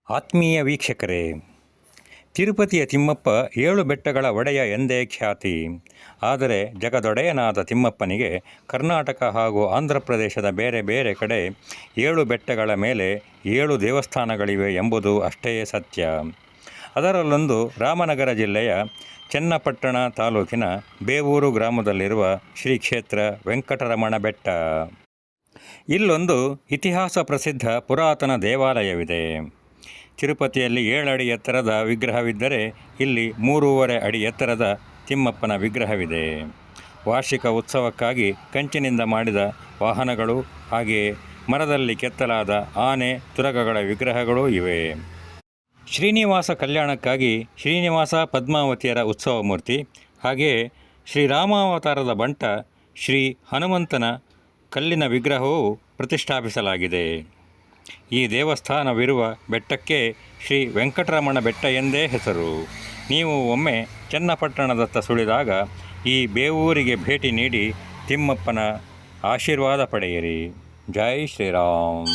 ಆತ್ಮೀಯ ವೀಕ್ಷಕರೇ, ತಿರುಪತಿಯ ತಿಮ್ಮಪ್ಪ 7 ಬೆಟ್ಟಗಳ ಒಡೆಯ ಎಂದೇ ಖ್ಯಾತಿ. ಆದರೆ ಜಗದೊಡೆಯನಾದ ತಿಮ್ಮಪ್ಪನಿಗೆ ಕರ್ನಾಟಕ ಹಾಗೂ ಆಂಧ್ರ ಪ್ರದೇಶದ ಬೇರೆ ಬೇರೆ ಕಡೆ 7 ಬೆಟ್ಟಗಳ ಮೇಲೆ 7 ದೇವಸ್ಥಾನಗಳಿವೆ ಎಂಬುದು ಅಷ್ಟೇ ಸತ್ಯ. ಅದರಲ್ಲೊಂದು ರಾಮನಗರ ಜಿಲ್ಲೆಯ ಚನ್ನಪಟ್ಟಣ ತಾಲೂಕಿನ ಬೇವೂರು ಗ್ರಾಮದಲ್ಲಿರುವ ಶ್ರೀ ಕ್ಷೇತ್ರ ವೆಂಕಟರಮಣ ಬೆಟ್ಟ. ಇಲ್ಲೊಂದು ಇತಿಹಾಸ ಪ್ರಸಿದ್ಧ ಪುರಾತನ ದೇವಾಲಯವಿದೆ. ತಿರುಪತಿಯಲ್ಲಿ 7 ಅಡಿ ಎತ್ತರದ ವಿಗ್ರಹವಿದ್ದರೆ ಇಲ್ಲಿ 3.5 ಅಡಿ ಎತ್ತರದ ತಿಮ್ಮಪ್ಪನ ವಿಗ್ರಹವಿದೆ. ವಾರ್ಷಿಕ ಉತ್ಸವಕ್ಕಾಗಿ ಕಂಚಿನಿಂದ ಮಾಡಿದ ವಾಹನಗಳು, ಹಾಗೆಯೇ ಮರದಲ್ಲಿ ಕೆತ್ತಲಾದ ಆನೆ, ತುರಗಗಳ ವಿಗ್ರಹಗಳೂ ಇವೆ. ಶ್ರೀನಿವಾಸ ಕಲ್ಯಾಣಕ್ಕಾಗಿ ಶ್ರೀನಿವಾಸ ಪದ್ಮಾವತಿಯರ ಉತ್ಸವ ಮೂರ್ತಿ, ಹಾಗೆಯೇ ಶ್ರೀರಾಮಾವತಾರದ ಬಂಟ ಶ್ರೀ ಹನುಮಂತನ ಕಲ್ಲಿನ ವಿಗ್ರಹವೂ ಪ್ರತಿಷ್ಠಾಪಿಸಲಾಗಿದೆ. ಈ ದೇವಸ್ಥಾನವಿರುವ ಬೆಟ್ಟಕ್ಕೆ ಶ್ರೀ ವೆಂಕಟರಮಣ ಬೆಟ್ಟ ಎಂದೇ ಹೆಸರು. ನೀವು ಒಮ್ಮೆ ಚನ್ನಪಟ್ಟಣದತ್ತ ಸುಳಿದಾಗ ಈ ಬೇವೂರಿಗೆ ಭೇಟಿ ನೀಡಿ ತಿಮ್ಮಪ್ಪನ ಆಶೀರ್ವಾದ ಪಡೆಯಿರಿ. ಜೈ ಶ್ರೀರಾಮ್.